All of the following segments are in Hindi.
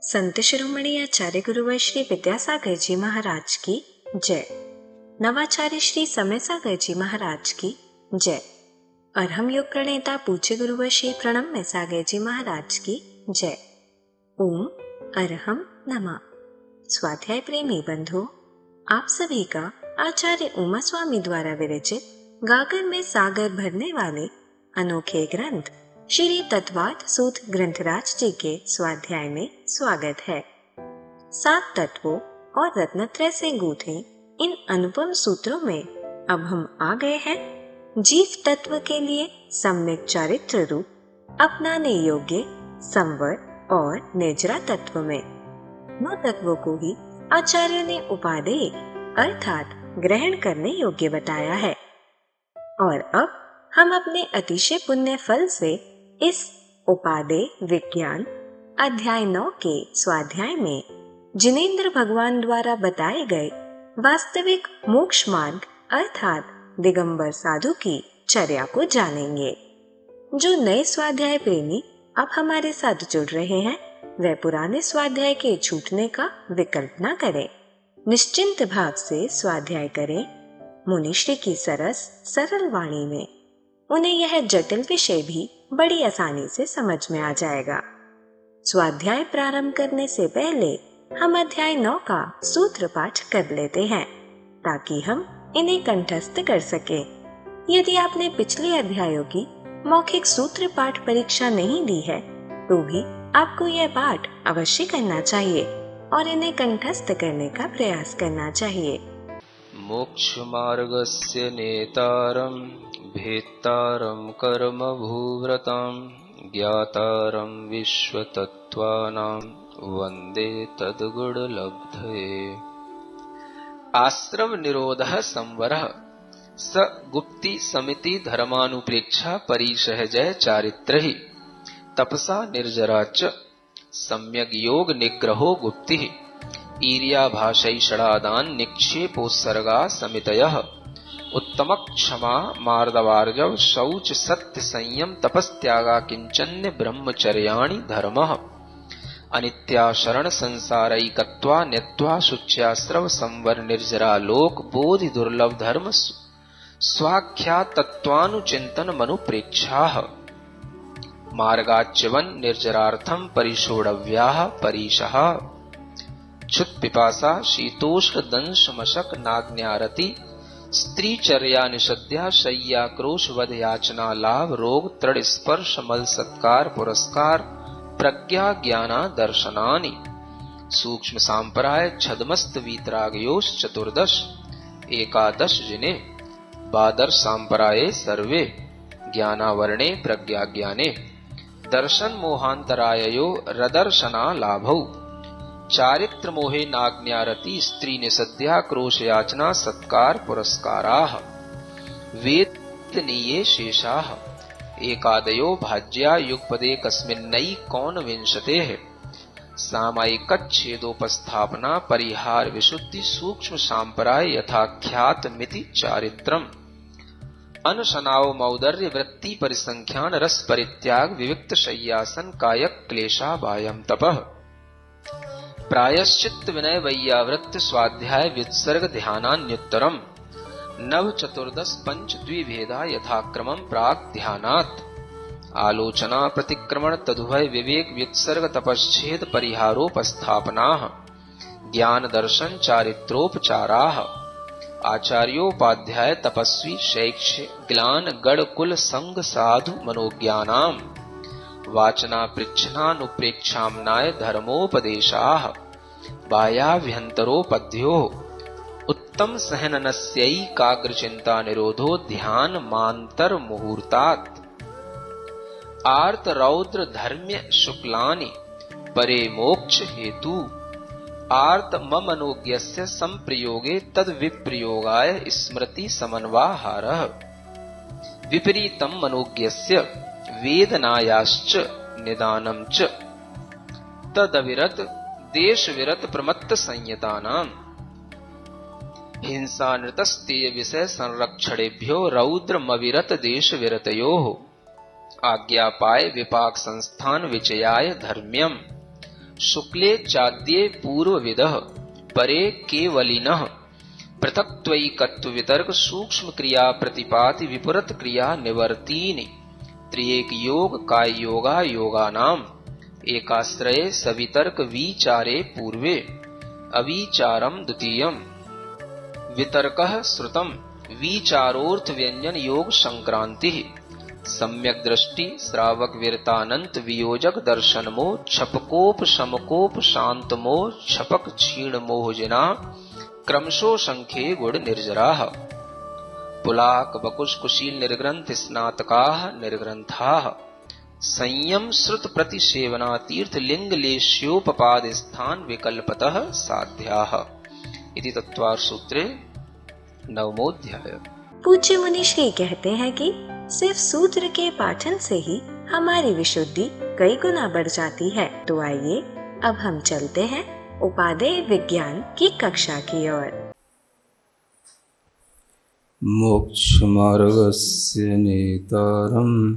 संत शिरोमणि आचार्य गुरुवर श्री विद्यासागर जी महाराज की जय। नवाचार्य श्री समय सागर जी महाराज की जय। अरहम योग प्रणेता पूज्य गुरुवर श्री प्रणम्य सागर जी महाराज की जय। ओम अरहम नमः। स्वाध्याय प्रेमी बंधुओं, आप सभी का आचार्य उमा स्वामी द्वारा विरचित गागर में सागर भरने वाले अनोखे ग्रंथ श्री तत्वार्थ सूत्र ग्रंथराज जी के स्वाध्याय में स्वागत है। 7 तत्वों और रत्नत्रय से गूंथे इन अनुपम सूत्रों में अब हम आ गए हैं जीव तत्व के लिए सम्यक चारित्र रूप अपनाने योग्य संवर और निर्जरा तत्व में। नौ तत्वों को ही आचार्य ने उपादेय अर्थात ग्रहण करने योग्य बताया है। और अब हम अपने अतिशय पुण्य फल से इस उपादेय विज्ञान अध्याय 9 के स्वाध्याय में जिनेंद्र भगवान द्वारा बताए गए वास्तविक मोक्ष मार्ग अर्थात दिगंबर साधु की चर्या को जानेंगे। जो नए स्वाध्याय प्रेमी अब हमारे साथ जुड़ रहे हैं, वह पुराने स्वाध्याय के छूटने का विकल्प न करें। निश्चिंत भाव से स्वाध्याय करें। मुनिश्री की सरस सरल वाणी में उन्हें यह जटिल विषय भी बड़ी आसानी से समझ में आ जाएगा। स्वाध्याय प्रारंभ करने से पहले हम अध्याय 9 का सूत्र पाठ कर लेते हैं ताकि हम इन्हें कंठस्थ कर सकें। यदि आपने पिछले अध्यायों की मौखिक सूत्र पाठ परीक्षा नहीं दी है तो भी आपको यह पाठ अवश्य करना चाहिए और इन्हें कंठस्थ करने का प्रयास करना चाहिए। मोक्ष मार्गस्य नेतारं भेत्तारं कर्म भूव्रतां ज्ञातारं विश्वतत्त्वानां वन्दे तद्गुणलब्धये। आश्रम निरोधः संवरः स गुप्ति समिति धर्मानुप्रेक्षा परिसहजय चारित्रहि तपसा निर्जरा च सम्यक योग निग्रहो गुप्तिः ईर्याभाषैषणादान निक्षेपोत्सर्गा समितयः उत्तम क्षमा मार्दवार्जव शौच सत्य संयम तपस्त्यागा किंचन्य ब्रह्मचर्याणि धर्मः अनित्या शरण संसारैकत्वा न्यत्वा शुच्यास्रव संवर निर्जरा लोक बोधि दुर्लभ धर्म स्वाख्या तत्वानुचिंतन मनुप्रेक्षाः मार्गाच्यवन निर्जरार्थम परिषोडव्याः परिशः क्षुत पिपासा शीतोष्ण दंश मशक नाग्न्यारति स्त्रीचर्या निषद्या शय्या क्रोश वध याचना लाभ रोग तृण स्पर्श मल सत्कार पुरस्कार प्रज्ञा ज्ञाना दर्शनानि सूक्ष्म सांपराय छदमस्त वीतरागयोश चतुर्दश एकादश जिने बादर्श सांपराये सर्वे ज्ञानावरणे प्रज्ञा ज्ञाने दर्शन मोहांतराययो रदर्शना लाभौ चारित्र मोहे नाग्न्यारति स्त्री निसद्या क्रोश याचना सत्कार पुरस्काराः वेदनीये शेषाः एकादयो भाज्या युगपदे कस्मिन्नई कौन विंशतेः सामायिकच्छेदोपस्थापना परिहार विशुद्धि सूक्ष्म सांपराय यथाख्यात मिति चारित्रम् अनशनाव मौदर्य वृत्ति परिसंख्यान रस परित्याग विविक्त शय्यासन कायक क्लेशा वायम तपः प्रायश्चित्त विनय वैयावृत्त स्वाध्याय व्युत्सर्ग ध्यानान्युत्तरम् नव चतुर्दश पंच द्विभेदा यथाक्रमं प्राक ध्यानात् आलोचना प्रतिक्रमण तदुभय विवेक व्युत्सर्ग तपश्छेद परिहारोपस्थापनाः ज्ञान दर्शन चारित्रोपचाराः आचार्योपाध्याय तपस्वी शैक्ष्य ग्लान गण कुल संग साधु मनोज्ञानाम् वाचना पृच्छनानुप्रेक्षाम्नाय धर्मोपदेशाः बाह्याभ्यन्तरोपद्यो उत्तम सहननस्यैकाग्रचिन्ता निरोधो ध्यान मान्तर मुहूर्तात् आर्त रौद्र धर्म्य शुक्लानि परे मोक्ष हेतु आर्त ममनोज्ञस्य संप्रयोगे तद विप्रयोगाय स्मृति समन्वाहारः विपरीतम मनोज्ञस्य वेदनायाश्च निदानं च तदविरत देश विरत प्रमत्त संयतानां हिंसा नृतस्तेय विषय संरक्षणेभ्यो रौद्रमविरत देश विरतयोः आज्ञापाय विपाक संस्थान विचयाय धर्म्यम् शुक्ले चाद्ये पूर्वविदः परे केवलिनः पृथक्त्वैकत्व वितर्क सूक्ष्म क्रिया प्रतिपाति विपरीत क्रिया निवर्तीनि त्रिएक योग काय योगा योगानाम एकाश्रये सवितर्क विचारे पूर्वे अविचारम द्वितीयम् वितर्कः श्रुतम् विचारोर्थ व्यंजन योग संक्रांति सम्यक दृष्टि श्रावक वीरतानंत वियोजक दर्शन मोह छपकोप समकोप शांत मोह छपक क्षीण मोहजना क्रमशो संख्ये गुण निर्जराः पुलाक बकुश कुशील निर्ग्रंथ स्नातकाः निर्ग्रंथाः संयम श्रुत प्रतिसेवना तीर्थ लिंग लेश्योपपाद स्थान विकल्पतः साध्याः इति तत्वार सूत्रे 9वां। पूज्य मुनि श्री कहते हैं कि सिर्फ सूत्र के पाठन से ही हमारी विशुद्धि कई गुना बढ़ जाती है। तो आइए अब हम चलते हैं उपादेय विज्ञान की कक्षा की ओर। मोक्ष मार्गस्य नेतारं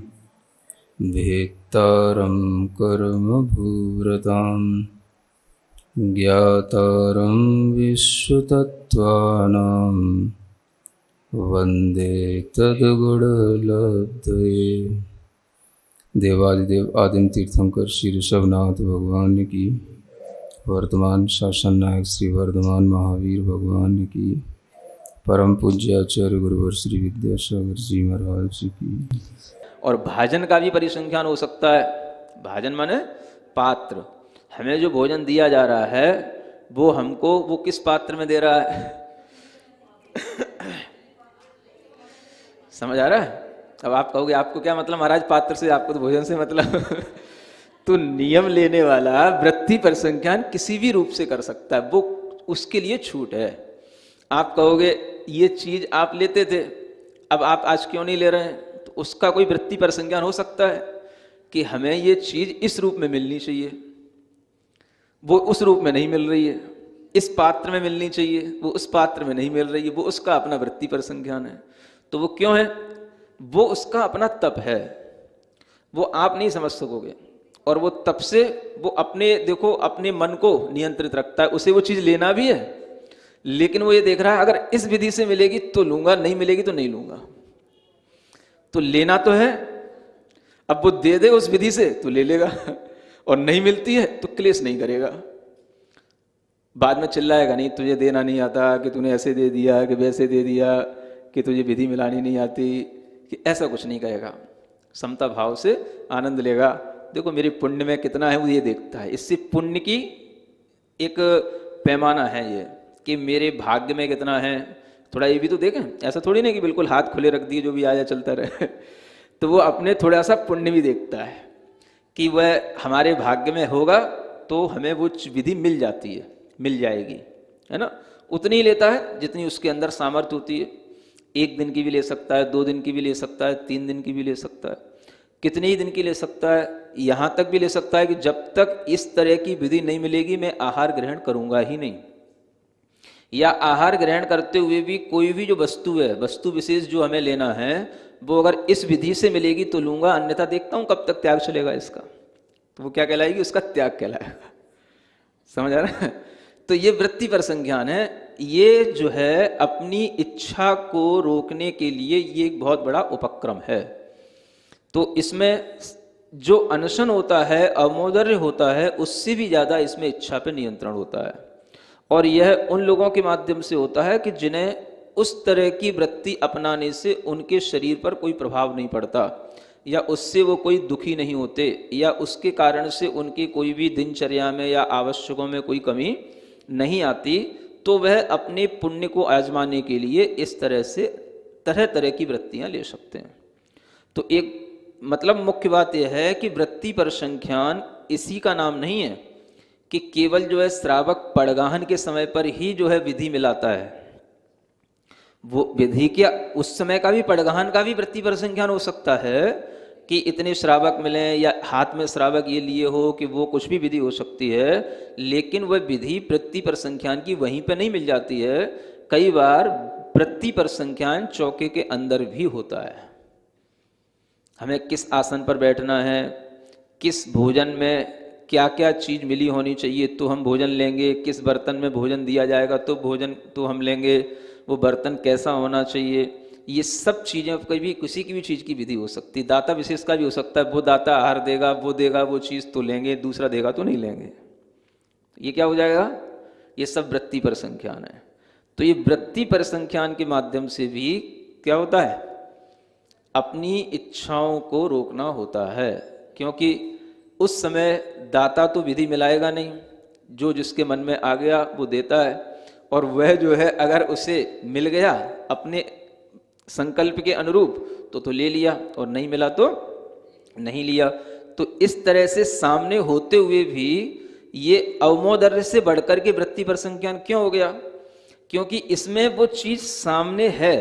भेत्तारं कर्म भूरतां ज्ञातारं विश्वतत्त्वानां वंदे तद्गुणलब्धये। देवादिदेव आदिम तीर्थंकर श्री ऋषभनाथ भगवान की, वर्तमान शासन नायक श्री वर्धमान महावीर भगवान की, परम पूज्य आचार्य गुरुवर श्री विद्यासागर जी महाराज की। और भाजन का भी परिसंख्यान हो सकता है। भाजन माने पात्र। हमें जो भोजन दिया जा रहा है वो हमको वो किस पात्र में दे रहा है समझ आ रहा है? अब आप कहोगे आपको क्या मतलब महाराज पात्र से, आपको तो भोजन से मतलब तो नियम लेने वाला वृत्ति परिसंख्यान किसी भी रूप से कर सकता है, वो उसके लिए छूट है। आप कहोगे ये चीज आप लेते थे, अब आप आज क्यों नहीं ले रहे हैं, तो उसका कोई वृत्ति परिसंख्यान हो सकता है कि हमें ये चीज इस रूप में मिलनी चाहिए, वो उस रूप में नहीं मिल रही है, इस पात्र में मिलनी चाहिए, वो उस पात्र में नहीं मिल रही है, वो उसका अपना वृत्ति परिसंख्यान है। तो वो क्यों है? वो उसका अपना तप है, वो आप नहीं समझ सकोगे। और वो तप से वो अपने देखो अपने मन को नियंत्रित रखता है, उसे वो चीज लेना भी है, लेकिन वो ये देख रहा है अगर इस विधि से मिलेगी तो लूंगा, नहीं मिलेगी तो नहीं लूंगा। तो लेना तो है, अब वो दे दे उस विधि से तो ले लेगा और नहीं मिलती है तो क्लेश नहीं करेगा, बाद में चिल्लाएगा नहीं तुझे देना नहीं आता, कि तूने ऐसे दे दिया, कि वैसे दे दिया, कि तुझे विधि मिलानी नहीं आती, कि ऐसा कुछ नहीं कहेगा। समता भाव से आनंद लेगा। देखो मेरे पुण्य में कितना है वो ये देखता है, इससे पुण्य की एक पैमाना है ये कि मेरे भाग्य में कितना है, थोड़ा ये भी तो देखें। ऐसा थोड़ी नहीं कि बिल्कुल हाथ खुले रख दिए जो भी आया चलता रहे तो वो अपने थोड़ा सा पुण्य भी देखता है कि वह हमारे भाग्य में होगा तो हमें वो विधि मिल जाती है, मिल जाएगी, है ना। उतनी ही लेता है जितनी उसके अंदर सामर्थ्य होती है। 1 दिन की भी ले सकता है, 2 दिन की भी ले सकता है, 3 दिन की भी ले सकता है, कितने ही दिन की ले सकता है। यहाँ तक भी ले सकता है कि जब तक इस तरह की विधि नहीं मिलेगी मैं आहार ग्रहण करूँगा ही नहीं, या आहार ग्रहण करते हुए भी कोई भी जो वस्तु है, वस्तु विशेष जो हमें लेना है, वो अगर इस विधि से मिलेगी तो लूंगा, अन्यथा देखता हूँ कब तक त्याग चलेगा इसका। तो वो क्या कहलाएगी? उसका त्याग कहलाएगा। समझ आ रहा है? तो ये वृत्ति पर संज्ञान है। ये जो है अपनी इच्छा को रोकने के लिए ये एक बहुत बड़ा उपक्रम है। तो इसमें जो अनशन होता है, अमोदर्य होता है, उससे भी ज्यादा इसमें इच्छा पे नियंत्रण होता है। और यह उन लोगों के माध्यम से होता है कि जिन्हें उस तरह की वृत्ति अपनाने से उनके शरीर पर कोई प्रभाव नहीं पड़ता, या उससे वो कोई दुखी नहीं होते, या उसके कारण से उनकी कोई भी दिनचर्या में या आवश्यकों में कोई कमी नहीं आती। तो वह अपने पुण्य को आजमाने के लिए इस तरह से तरह तरह की वृत्तियां ले सकते हैं। तो एक मतलब मुख्य बात यह है कि वृत्ति पर संख्यान इसी का नाम नहीं है कि केवल जो है श्रावक पड़गाहन के समय पर ही जो है विधि मिलाता है। वो विधि क्या उस समय का भी, पड़गाहन का भी वृत्ति पर संख्यान हो सकता है कि इतने श्रावक मिले, या हाथ में श्रावक ये लिए हो, कि वो कुछ भी विधि हो सकती है। लेकिन वह विधि वृत्ति पर संख्यान की वहीं पे नहीं मिल जाती है। कई बार वृत्ति पर संख्यान चौके के अंदर भी होता है। हमें किस आसन पर बैठना है, किस भोजन में क्या क्या चीज़ मिली होनी चाहिए तो हम भोजन लेंगे, किस बर्तन में भोजन दिया जाएगा तो भोजन तो हम लेंगे, वो बर्तन कैसा होना चाहिए, ये सब चीज़ें कभी किसी की भी चीज़ की विधि हो सकती है। दाता विशेष का भी हो सकता है, वो दाता आहार देगा, वो देगा वो चीज़ तो लेंगे, दूसरा देगा तो नहीं लेंगे। ये क्या हो जाएगा? ये सब वृत्ति पर संख्यान है। तो ये वृत्ति पर संख्यान के माध्यम से भी क्या होता है? अपनी इच्छाओं को रोकना होता है, क्योंकि उस समय दाता तो विधि मिलाएगा नहीं, जो जिसके मन में आ गया वो देता है, और वह जो है अगर उसे मिल गया अपने संकल्प के अनुरूप तो ले लिया, और नहीं मिला तो नहीं लिया। तो इस तरह से सामने होते हुए भी ये अवमोदर्य से बढ़कर के वृत्ति पर संज्ञान क्यों हो गया? क्योंकि इसमें वो चीज सामने है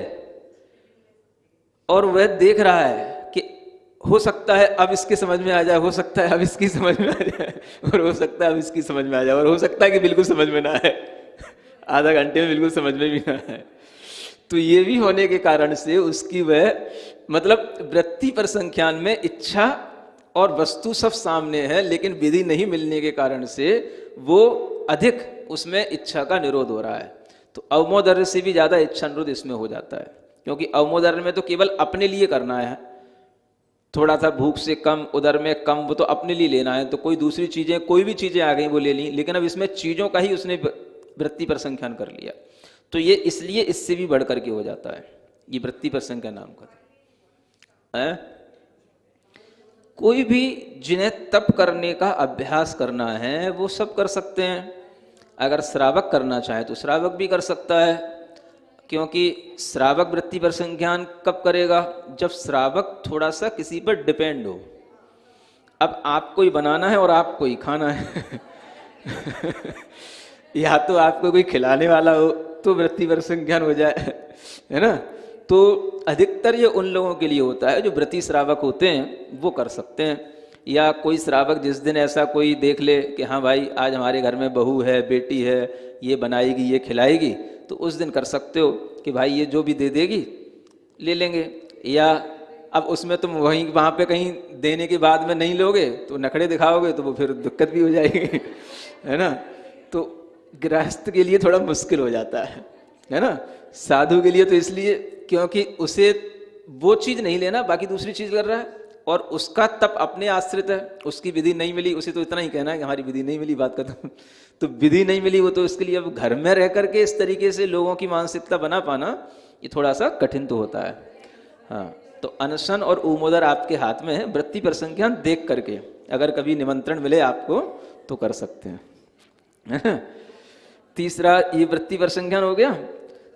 और वह देख रहा है कि हो सकता है अब इसके समझ में आ जाए, हो सकता है अब इसकी समझ में आ जाए, और हो सकता है अब इसकी समझ में आ जाए, और हो सकता है कि बिल्कुल समझ में ना आए, आधा घंटे में बिल्कुल समझ में भी ना आए। तो ये भी होने के कारण से उसकी वह मतलब वृत्ति पर संख्यान में इच्छा और वस्तु सब सामने है, लेकिन विधि नहीं मिलने के कारण से वो अधिक उसमें इच्छा का निरोध हो रहा है। तो अवमोदर्य से भी ज्यादा इच्छा निरोध इसमें हो जाता है, क्योंकि अवमोदर्य में तो केवल अपने लिए करना है, थोड़ा सा भूख से कम, उदर में कम, वो तो अपने लिए लेना है, तो कोई दूसरी चीजें कोई भी चीजें आ गई वो ले ली, लेकिन अब इसमें चीजों का ही उसने वृत्ति पर संख्यान कर लिया। तो ये इसलिए इससे भी बढ़ करके हो जाता है, ये वृत्ति पर संख्यान नाम का है। कोई भी जिन्हें तप करने का अभ्यास करना है वो सब कर सकते हैं। अगर श्रावक करना चाहे तो श्रावक भी कर सकता है, क्योंकि श्रावक वृत्ति पर संज्ञान कब करेगा? जब श्रावक थोड़ा सा किसी पर डिपेंड हो। अब आपको ही बनाना है और आपको ही खाना है या तो आपको कोई खिलाने वाला हो तो वृत्ति पर संज्ञान हो जाए, है ना। तो अधिकतर ये उन लोगों के लिए होता है जो व्रती श्रावक होते हैं, वो कर सकते हैं। या कोई श्रावक जिस दिन ऐसा कोई देख ले कि हाँ भाई आज हमारे घर में बहू है, बेटी है, ये बनाएगी, ये खिलाएगी, तो उस दिन कर सकते हो कि भाई ये जो भी दे देगी ले लेंगे। या अब उसमें तुम वहीं वहाँ पे कहीं देने के बाद में नहीं लोगे तो नखड़े दिखाओगे तो वो फिर दिक्कत भी हो जाएगी है ना। तो गृहस्थ के लिए थोड़ा मुश्किल हो जाता है ना। साधु के लिए तो इसलिए क्योंकि उसे वो चीज नहीं लेना, बाकी दूसरी चीज कर रहा है, और उसका तप अपने आश्रित है, उसकी विधि नहीं मिली, उसे तो इतना ही कहना है कि हमारी विधि नहीं मिली, बात खत्म। तो विधि नहीं मिली, वो तो इसके लिए अब घर में रह करके इस तरीके से लोगों की मानसिकता बना पाना ये थोड़ा सा कठिन तो होता है। हाँ, तो अनशन और उमोदर आपके हाथ में है, वृत्ति पर संज्ञान देख करके अगर कभी निमंत्रण मिले आपको तो कर सकते हैं। तीसरा ये वृत्ति पर संज्ञान हो गया।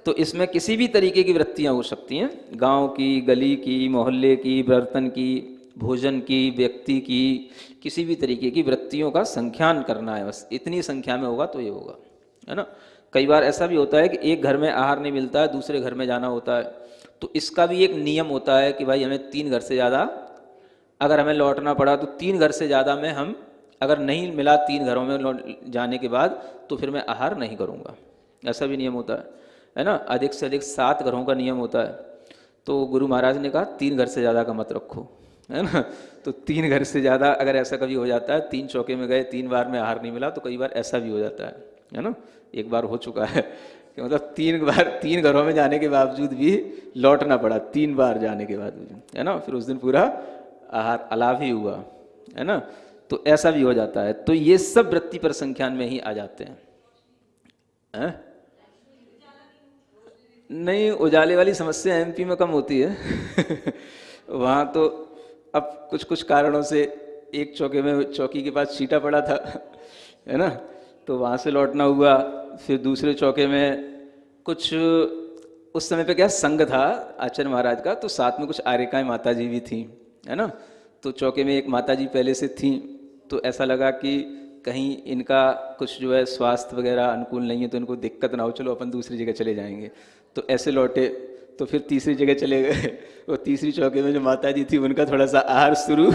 तो इसमें किसी भी तरीके की वृत्तियां हो सकती हैं, गांव की, गली की, मोहल्ले की, बर्तन की, भोजन की, व्यक्ति की, किसी भी तरीके की वृत्तियों का संख्यान करना है। बस इतनी संख्या में होगा तो ये होगा, है ना। कई बार ऐसा भी होता है कि एक घर में आहार नहीं मिलता है, दूसरे घर में जाना होता है, तो इसका भी एक नियम होता है कि भाई हमें 3 घर से ज़्यादा अगर हमें लौटना पड़ा तो 3 घर से ज़्यादा में हम अगर नहीं मिला 3 घरों में जाने के बाद तो फिर मैं आहार नहीं करूँगा, ऐसा भी नियम होता है ना। अधिक से अधिक 7 घरों का नियम होता है। तो गुरु महाराज ने कहा 3 घर से ज़्यादा का मत रखो, है ना। तो 3 घर से ज़्यादा अगर ऐसा कभी हो जाता है, 3 चौके में गए, 3 बार में आहार नहीं मिला, तो कई बार ऐसा भी हो जाता है ना। एक बार हो चुका है कि मतलब 3 बार 3 घरों में जाने के बावजूद भी लौटना पड़ा, 3 बार जाने के बाद, है ना। फिर उस दिन पूरा आहार अलाव ही हुआ, है ना। तो ऐसा भी हो जाता है। तो ये सब वृत्ति पर संख्यान में ही आ जाते हैं। नहीं, उजाले वाली समस्या एमपी में कम होती है वहाँ तो अब कुछ कुछ कारणों से एक चौके में चौकी के पास छीटा पड़ा था, है ना, तो वहाँ से लौटना हुआ। फिर दूसरे चौके में कुछ उस समय पे क्या संघ था आचार्य महाराज का, तो साथ में कुछ आर्यकाएँ माता जी भी थी, है ना। तो चौके में एक माता जी पहले से थी, तो ऐसा लगा कि कहीं इनका कुछ जो है स्वास्थ्य वगैरह अनुकूल नहीं है तो इनको दिक्कत ना हो, चलो अपन दूसरी जगह चले जाएंगे। तो ऐसे लौटे, तो फिर तीसरी जगह चले गए। और तीसरी चौके में जो माता जी थी उनका थोड़ा सा आहार शुरू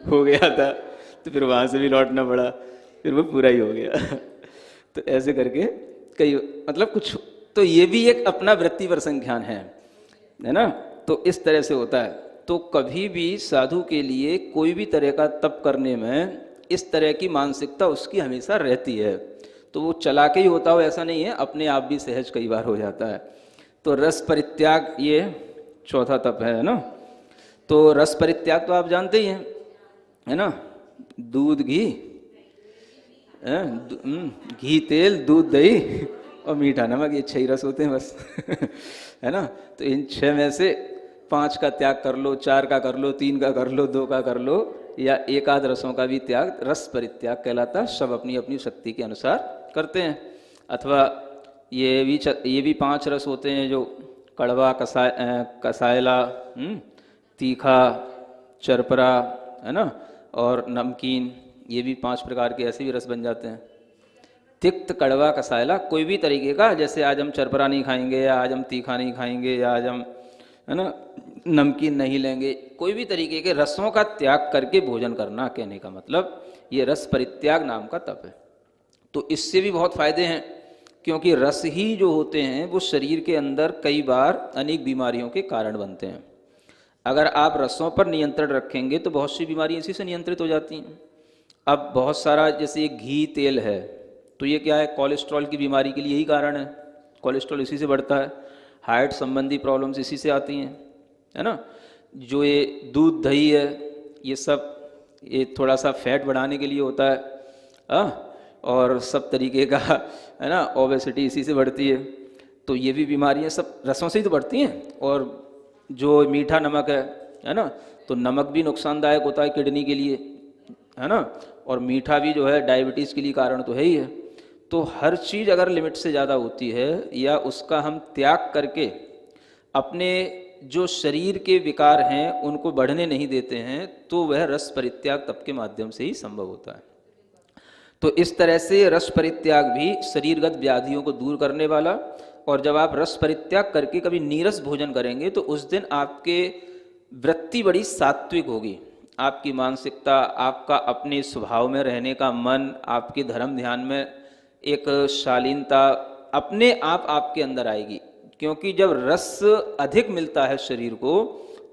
हो गया था, तो फिर वहाँ से भी लौटना पड़ा, फिर वो पूरा ही हो गया। तो ऐसे करके कई मतलब कुछ, तो ये भी एक अपना वृत्ति पर संख्यान है ना। तो इस तरह से होता है। तो कभी भी साधु के लिए कोई भी तरह का तप करने में इस तरह की मानसिकता उसकी हमेशा रहती है। तो वो चला के ही होता हो ऐसा नहीं है, अपने आप भी सहज कई बार हो जाता है। तो रस परित्याग ये चौथा तप है ना। तो रस परित्याग तो आप जानते ही हैं, है ना, दूध घी, घी तेल दूध दही और मीठा नमक, ये 6 रस होते हैं बस है ना। तो इन 6 में से 5 का त्याग कर लो, 4 का कर लो, 3 का कर लो, 2 का कर लो, या एकाध रसों का भी त्याग रस परित्याग कहलाता है। सब अपनी अपनी शक्ति के अनुसार करते हैं। अथवा ये भी 5 रस होते हैं जो कड़वा, कसायला, तीखा, चरपरा, है ना, और नमकीन, ये भी 5 प्रकार के ऐसे भी रस बन जाते हैं। तिक्त, कड़वा, कसायला, कोई भी तरीके का, जैसे आज हम चरपरा नहीं खाएंगे, या आज हम तीखा नहीं खाएंगे, या आज हम, है ना, नमकीन नहीं लेंगे, कोई भी तरीके के रसों का त्याग करके भोजन करना, कहने का मतलब ये रस परित्याग नाम का तप है। तो इससे भी बहुत फायदे हैं, क्योंकि रस ही जो होते हैं वो शरीर के अंदर कई बार अनेक बीमारियों के कारण बनते हैं। अगर आप रसों पर नियंत्रण रखेंगे तो बहुत सी बीमारियां इसी से नियंत्रित हो जाती हैं। अब बहुत सारा, जैसे घी तेल है, तो ये क्या है, कोलेस्ट्रॉल की बीमारी के लिए यही कारण है, कोलेस्ट्रॉल इसी से बढ़ता है, हार्ट संबंधी प्रॉब्लम्स इसी से आती हैं, है ना। जो ये दूध दही है, ये सब ये थोड़ा सा फैट बढ़ाने के लिए होता है, और सब तरीके का, है ना, ओबेसिटी इसी से बढ़ती है। तो ये भी बीमारियां सब रसों से ही तो बढ़ती हैं। और जो मीठा नमक है ना, तो नमक भी नुकसानदायक होता है किडनी के लिए, है ना, और मीठा भी जो है डायबिटीज़ के लिए कारण तो है ही है। तो हर चीज़ अगर लिमिट से ज़्यादा होती है, या उसका हम त्याग करके अपने जो शरीर के विकार हैं उनको बढ़ने नहीं देते हैं, तो वह रस परित्याग तप के माध्यम से ही संभव होता है। तो इस तरह से रस परित्याग भी शरीरगत व्याधियों को दूर करने वाला। और जब आप रस परित्याग करके कभी नीरस भोजन करेंगे तो उस दिन आपके वृत्ति बड़ी सात्विक होगी, आपकी मानसिकता, आपका अपने स्वभाव में रहने का मन, आपके धर्म ध्यान में एक शालीनता अपने आप आपके अंदर आएगी। क्योंकि जब रस अधिक मिलता है शरीर को,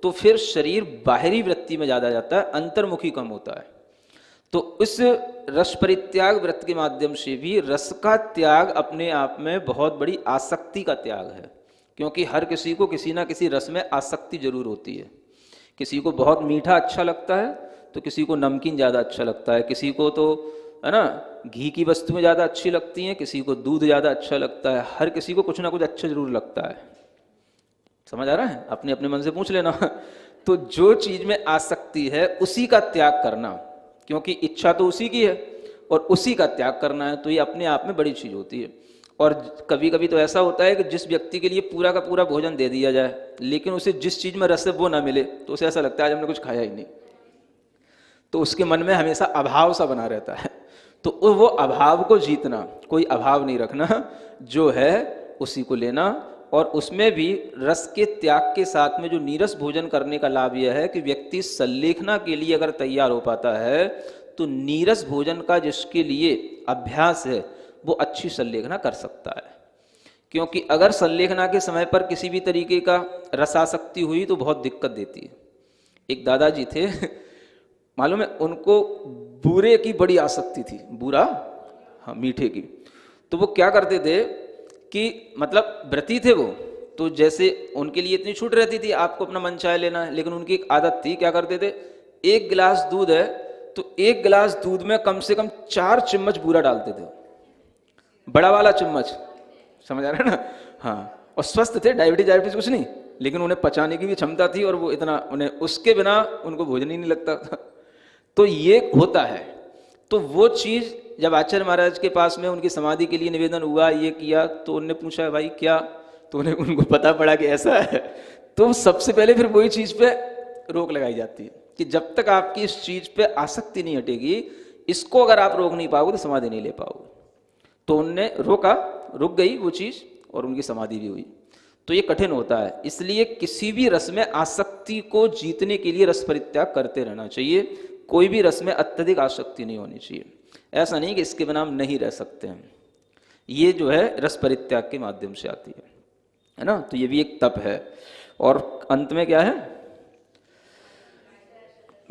तो फिर शरीर बाहरी वृत्ति में ज़्यादा जाता है, अंतर्मुखी कम होता है। तो इस रस परित्याग व्रत के माध्यम से भी रस का त्याग अपने आप में बहुत बड़ी आसक्ति का त्याग है। क्योंकि हर किसी को किसी ना किसी रस में आसक्ति जरूर होती है। किसी को बहुत मीठा अच्छा लगता है, तो किसी को नमकीन ज़्यादा अच्छा लगता है, किसी को तो, है ना, घी की वस्तुएं ज़्यादा अच्छी लगती हैं, किसी को दूध ज़्यादा अच्छा लगता है। हर किसी को कुछ ना कुछ अच्छा जरूर लगता है। समझ आ रहा है? अपने अपने मन से पूछ लेना। तो जो चीज़ में आसक्ति है उसी का त्याग करना, क्योंकि इच्छा तो उसी की है और उसी का त्याग करना है, तो ये अपने आप में बड़ी चीज़ होती है। और कभी कभी तो ऐसा होता है कि जिस व्यक्ति के लिए पूरा का पूरा भोजन दे दिया जाए, लेकिन उसे जिस चीज़ में रस है वो ना मिले, तो उसे ऐसा लगता है आज हमने कुछ खाया ही नहीं। तो उसके मन में हमेशा अभाव सा बना रहता है। तो वो अभाव को जीतना, कोई अभाव नहीं रखना, जो है उसी को लेना। और उसमें भी रस के त्याग के साथ में जो नीरस भोजन करने का लाभ यह है कि व्यक्ति संलेखना के लिए अगर तैयार हो पाता है, तो नीरस भोजन का जिसके लिए अभ्यास है वो अच्छी संलेखना कर सकता है। क्योंकि अगर संलेखना के समय पर किसी भी तरीके का रसासक्ति हुई तो बहुत दिक्कत देती है। एक दादाजी थे, मालूम है, उनको बूरे की बड़ी आसक्ति थी, बूरा, हाँ, मीठे की। तो वो क्या करते थे कि मतलब व्रती थे वो, तो जैसे उनके लिए इतनी छूट रहती थी, आपको अपना मन चाहे लेना है, लेकिन उनकी एक आदत थी, क्या करते थे, 1 गिलास दूध है तो 1 गिलास दूध में कम से कम 4 चम्मच बूरा डालते थे, बड़ा वाला चम्मच। समझ आ रहा है ना? हाँ, और स्वस्थ थे, डायबिटीज कुछ नहीं, लेकिन उन्हें पचाने की भी क्षमता थी, और वो इतना, उन्हें उसके बिना उनको भोजन ही नहीं लगता था। तो ये होता है। तो वो चीज़ जब आचार्य महाराज के पास में उनकी समाधि के लिए निवेदन हुआ, ये किया, तो उनने पूछा भाई क्या, तो उनको पता पड़ा कि ऐसा है। तो सबसे पहले फिर वही चीज़ पे रोक लगाई जाती है कि जब तक आपकी इस चीज़ पे आसक्ति नहीं हटेगी, इसको अगर आप रोक नहीं पाओगे तो समाधि नहीं ले पाओगे। तो उनने रोका, रुक गई वो चीज़, और उनकी समाधि भी हुई। तो ये कठिन होता है, इसलिए किसी भी रस में आसक्ति को जीतने के लिए रस परित्याग करते रहना चाहिए। कोई भी रस में अत्यधिक आसक्ति नहीं होनी चाहिए। ऐसा नहीं कि इसके बिना हम नहीं रह सकते हैं। ये जो है रस परित्याग के माध्यम से आती है ना। तो ये भी एक तप है। और अंत में क्या है,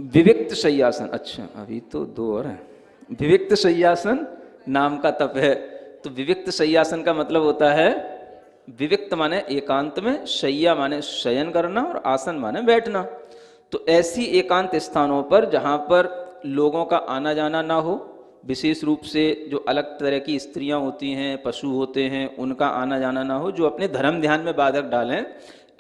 विविक्त शय्यासन, अच्छा अभी तो 2 और हैं। विविक्त शय्यासन नाम का तप है। तो विविक्त शय्यासन का मतलब होता है, विविक्त माने एकांत में, शय्या माने शयन करना और आसन माने बैठना। तो ऐसी एकांत स्थानों पर जहाँ पर लोगों का आना जाना ना हो, विशेष रूप से जो अलग तरह की स्त्रियां होती हैं, पशु होते हैं, उनका आना जाना ना हो, जो अपने धर्म ध्यान में बाधक डालें,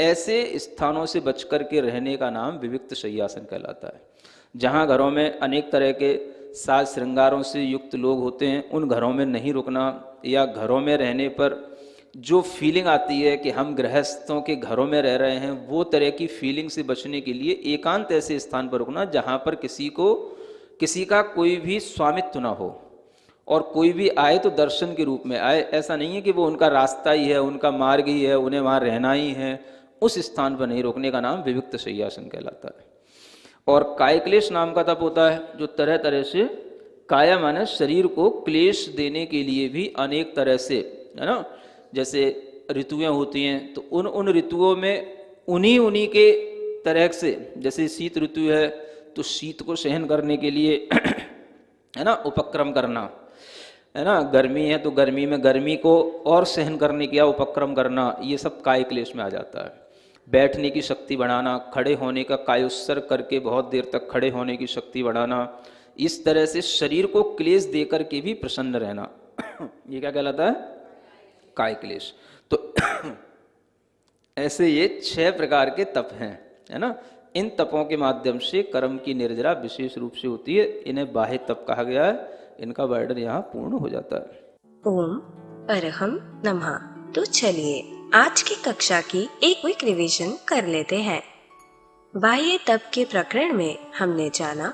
ऐसे स्थानों से बच कर के रहने का नाम विविक्त शय्यासन कहलाता है। जहाँ घरों में अनेक तरह के साज श्रृंगारों से युक्त लोग होते हैं, उन घरों में नहीं रुकना, या घरों में रहने पर जो फीलिंग आती है कि हम गृहस्थों के घरों में रह रहे हैं, वो तरह की फीलिंग से बचने के लिए एकांत ऐसे स्थान पर रुकना जहाँ पर किसी का कोई भी स्वामित्व ना हो, और कोई भी आए तो दर्शन के रूप में आए। ऐसा नहीं है कि वो उनका रास्ता ही है, उनका मार्ग ही है, उन्हें वहाँ रहना ही है। उस स्थान पर नहीं रोकने का नाम विविक्त शय्यासन कहलाता है। और काय क्लेश नाम का तप होता है, जो तरह तरह से, काया माने शरीर को क्लेश देने के लिए भी अनेक तरह से, है ना, जैसे ऋतुएं होती हैं, तो उन ऋतुओं में उन्हीं के तरह से, जैसे शीत ऋतु है तो शीत को सहन करने के लिए है ना उपक्रम करना, है ना, गर्मी है तो गर्मी में गर्मी को और सहन करने का उपक्रम करना, ये सब काय क्लेश में आ जाता है। बैठने की शक्ति बढ़ाना, खड़े होने का कायोत्सर्ग करके बहुत देर तक खड़े होने की शक्ति बढ़ाना, इस तरह से शरीर को क्लेश दे करके भी प्रसन्न रहना, ये क्या कहलाता है? काय क्लेश। तो ऐसे ये 6 प्रकार के तप हैं, है ना। इन तपों के माध्यम से कर्म की निर्जरा विशेष रूप से होती है। इन्हें बाह्य तप कहा गया है। इनका वर्णन यहाँ पूर्ण हो जाता है। ओम अरहम नमः। तो चलिए आज की कक्षा की एक क्विक रिवीजन कर लेते हैं। बाह्य तप के प्रकरण में हमने जाना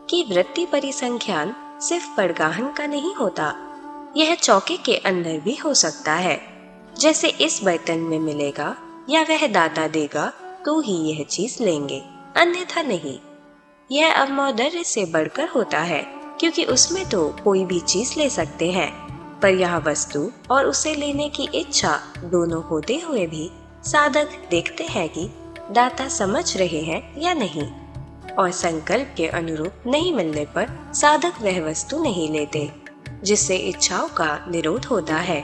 कि वृत्ति परिसंख्यान सिर्फ पड़गाहन का नहीं होता, यह चौके के अंदर भी हो सकता है। जैसे इस बर्तन में मिलेगा या वह दाता देगा तो ही यह चीज लेंगे, अन्यथा नहीं। यह अवमौदर्य से बढ़कर होता है, क्योंकि उसमें तो कोई भी चीज ले सकते हैं, पर यह वस्तु और उसे लेने की इच्छा दोनों होते हुए भी साधक देखते हैं कि दाता समझ रहे हैं या नहीं, और संकल्प के अनुरूप नहीं मिलने पर साधक वह वस्तु नहीं लेते, जिससे इच्छाओं का निरोध होता है।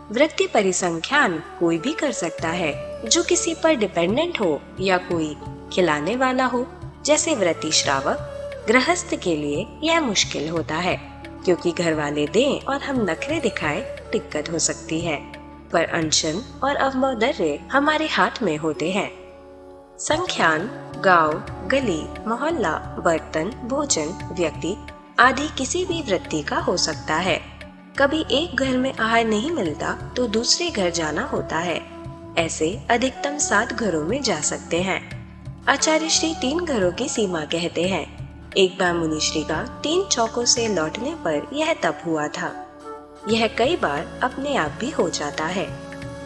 वृत्ति परिसंख्यान कोई भी कर सकता है जो किसी पर डिपेंडेंट हो या कोई खिलाने वाला हो। जैसे व्रती श्रावक गृहस्थ के लिए यह मुश्किल होता है, क्योंकि घर वाले दें और हम नखरे दिखाए दिक्कत हो सकती है, पर अनशन और अवमौदर्य हमारे हाथ में होते हैं। संख्यान गांव, गली, मोहल्ला, बर्तन, भोजन, व्यक्ति आदि किसी भी वृत्ति का हो सकता है। कभी एक घर में आहार नहीं मिलता तो दूसरे घर जाना होता है। ऐसे अधिकतम 7 घरों में जा सकते हैं। आचार्य श्री 3 घरों की सीमा कहते हैं। एक बार मुनिश्री का 3 चौकों से लौटने पर यह तप हुआ था। यह कई बार अपने आप भी हो जाता है।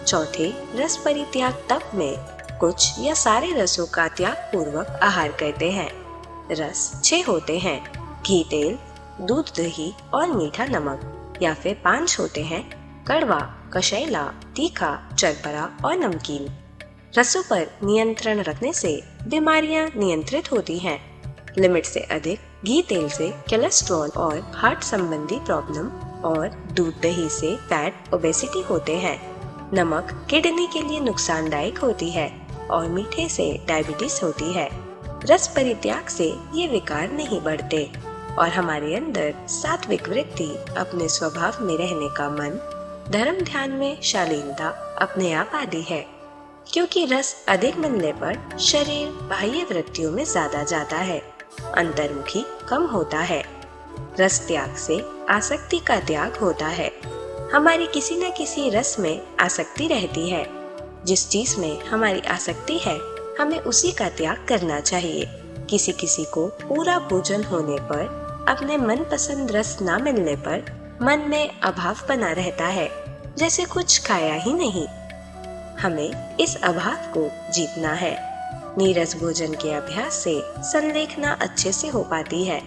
चौथे रस परित्याग तप में कुछ या सारे रसों का त्याग पूर्वक आहार करते हैं। रस 6 होते हैं, घी, तेल, दूध, दही और मीठा नमक, या फिर 5 होते हैं, कड़वा, कशैला, तीखा, चरपरा और नमकीन। रसों पर नियंत्रण रखने से बीमारियां नियंत्रित होती हैं। लिमिट से अधिक घी तेल से कोलेस्ट्रॉल और हार्ट संबंधी प्रॉब्लम, और दूध दही से फैट, ओबेसिटी होते हैं। नमक किडनी के लिए नुकसानदायक होती है और मीठे से डायबिटीज होती है। रस परित्याग से ये विकार नहीं बढ़ते और हमारे अंदर सात्विक वृत्ति, अपने स्वभाव में रहने का मन, धर्म ध्यान में शालीनता अपने आप आदि है। क्योंकि रस अधिक मिलने पर शरीर बाह्य वृत्तियों में ज्यादा जाता है, अंतर्मुखी कम होता है। रस त्याग से आसक्ति का त्याग होता है। हमारी किसी न किसी रस में आसक्ति रहती है। जिस चीज में हमारी आसक्ति है, हमें उसी का त्याग करना चाहिए। किसी किसी को पूरा भोजन होने पर, अपने मनपसंद रस ना मिलने पर मन में अभाव बना रहता है, जैसे कुछ खाया ही नहीं। हमें इस अभाव को जीतना है। नीरस भोजन के अभ्यास से संलेखना अच्छे से हो पाती है,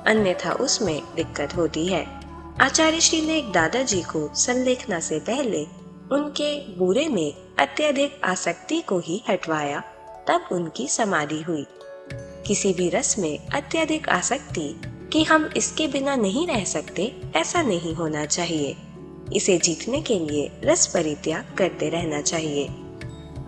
अन्यथा उसमें दिक्कत होती है। आचार्य श्री ने एक दादाजी को संलेखना से पहले उनके बूरे में अत्यधिक आसक्ति को ही हटवाया, तब उनकी समाधि हुई। किसी भी रस में अत्यधिक आसक्ति कि हम इसके बिना नहीं रह सकते, ऐसा नहीं होना चाहिए। इसे जीतने के लिए रस परित्याग करते रहना चाहिए।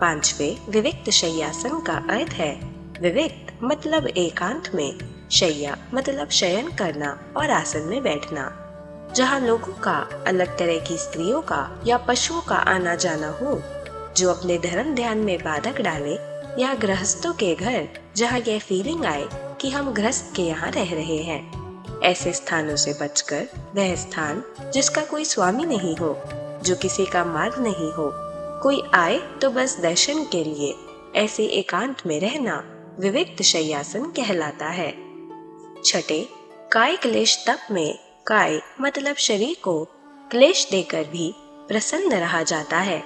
5वें विविक्त शय्यासन का अर्थ है विविक्त मतलब एकांत में, शय्या मतलब शयन करना और आसन में बैठना, जहाँ लोगों का, अलग तरह की स्त्रियों का या पशुओं का आना जाना हो, जो अपने धर्म ध्यान में बाधक डाले, या गृहस्थों के घर जहाँ यह फीलिंग आए कि हम गृहस्थ के यहाँ रह रहे हैं। ऐसे स्थानों से बचकर वह स्थान जिसका कोई स्वामी नहीं हो, जो किसी का मार्ग नहीं हो, कोई आए तो बस दर्शन के लिए, ऐसे एकांत में रहना विविक्त शय्यासन कहलाता है। 6, काय क्लेश तप में काय मतलब शरीर को क्लेश देकर भी प्रसन्न रहा जाता है।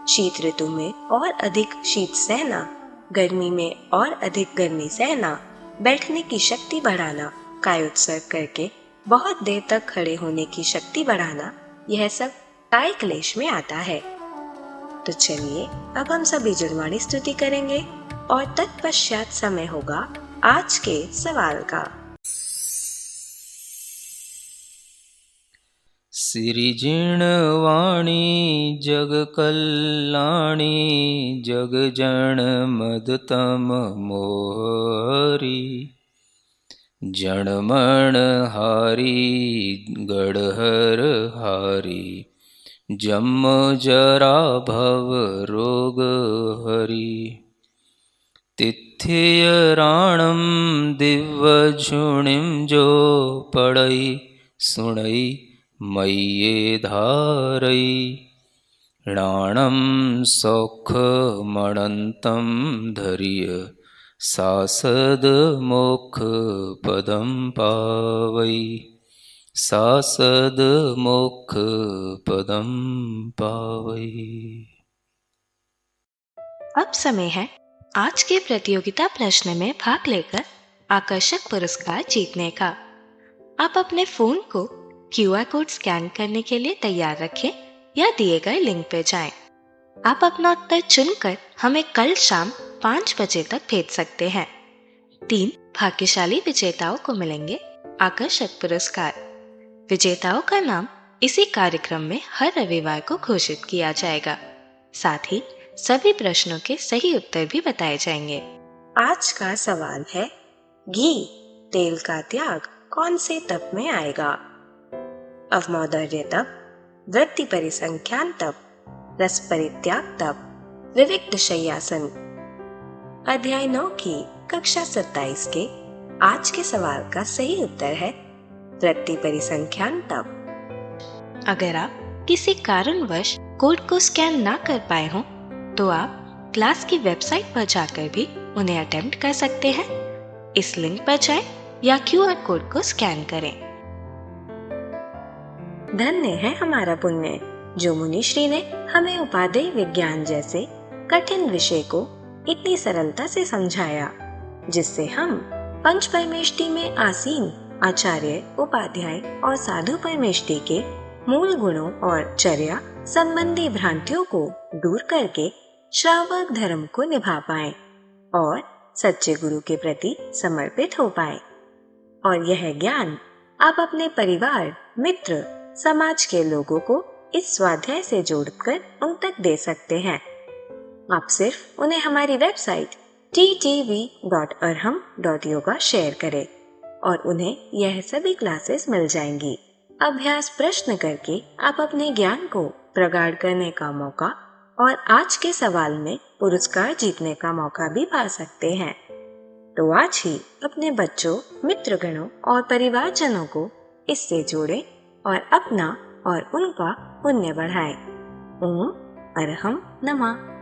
शीत ऋतु में और अधिक शीत सहना, गर्मी में और अधिक गर्मी सहना, बैठने की शक्ति बढ़ाना, काय उत्सर्ग करके बहुत देर तक खड़े होने की शक्ति बढ़ाना, यह सब काय क्लेश में आता है। तो चलिए अब हम सभी जुड़वाणी स्तुति करेंगे और तत्पश्चात समय होगा आज के सवाल का। सिरिजिणवाणी जग कल्याणी जग जन मदतम मोहरी जनमण हारी गढ़हर हारी जम जरा भव रोग हरि तिथियराणम दिव्य झुणिम जो पढ़ई सुणई मय्ये धारई राणम सौख मणंतम धरिय सासद मोक्ष पदम पावई सासद मोक्ष पदम पावई। अब समय है आज के प्रतियोगिता प्रश्न में भाग लेकर आकर्षक पुरस्कार जीतने का। आप अपने फोन को QR कोड स्कैन करने के लिए तैयार रखें या दिए गए लिंक पे जाएं। आप अपना उत्तर चुनकर हमें कल शाम 5 बजे तक भेज सकते हैं। 3 भाग्यशाली विजेताओं को मिलेंगे आकर्षक पुरस्कार। विजेताओं का नाम इसी कार्यक्रम में हर रविवार को घोषित किया जाएगा। साथ ही सभी प्रश्नों के सही उत्तर भी बताए जाएंगे। आज का सवाल है, घी तेल का त्याग कौन से तप में आएगा? अवमौदर्य तप, वृत्ति परिसंख्यान तप, रस परित्याग तप, विविक्त शय्यासन। अध्याय 9 की कक्षा 27 के आज के सवाल का सही उत्तर है वृत्ति परिसंख्यान तप। अगर आप किसी कारणवश कोड को स्कैन ना कर पाए हों तो आप क्लास की वेबसाइट पर जाकर भी उन्हें अटेम्प्ट कर सकते हैं। इस लिंक पर जाएं या QR कोड को स्कैन करें। धन्य है हमारा पुण्य जो मुनिश्री ने हमें उपादेय विज्ञान जैसे कठिन विषय को इतनी सरलता से समझाया, जिससे हम पंच परमेष्टि में आसीन आचार्य, उपाध्याय और साधु परमेष्टि के मूल गुणों और चर्या संबंधी भ्रांतियों को दूर करके श्रावक धर्म को निभा पाए और सच्चे गुरु के प्रति समर्पित हो पाए। और यह ज्ञान आप अपने परिवार, मित्र, समाज के लोगों को इस स्वाध्याय से जोड़कर उन तक दे सकते हैं। आप सिर्फ उन्हें हमारी वेबसाइट ttv.arham.yoga शेयर करें और उन्हें यह सभी क्लासेस मिल जाएंगी। अभ्यास प्रश्न करके आप अपने ज्ञान को प्रगाढ़ करने का मौका और आज के सवाल में पुरस्कार जीतने का मौका भी पा सकते हैं। तो आज ही अपने बच्चों, मित्रगणों और परिवारजनों को इससे जोड़ें और अपना और उनका पुण्य बढ़ाएं। ओम अरहम नमः।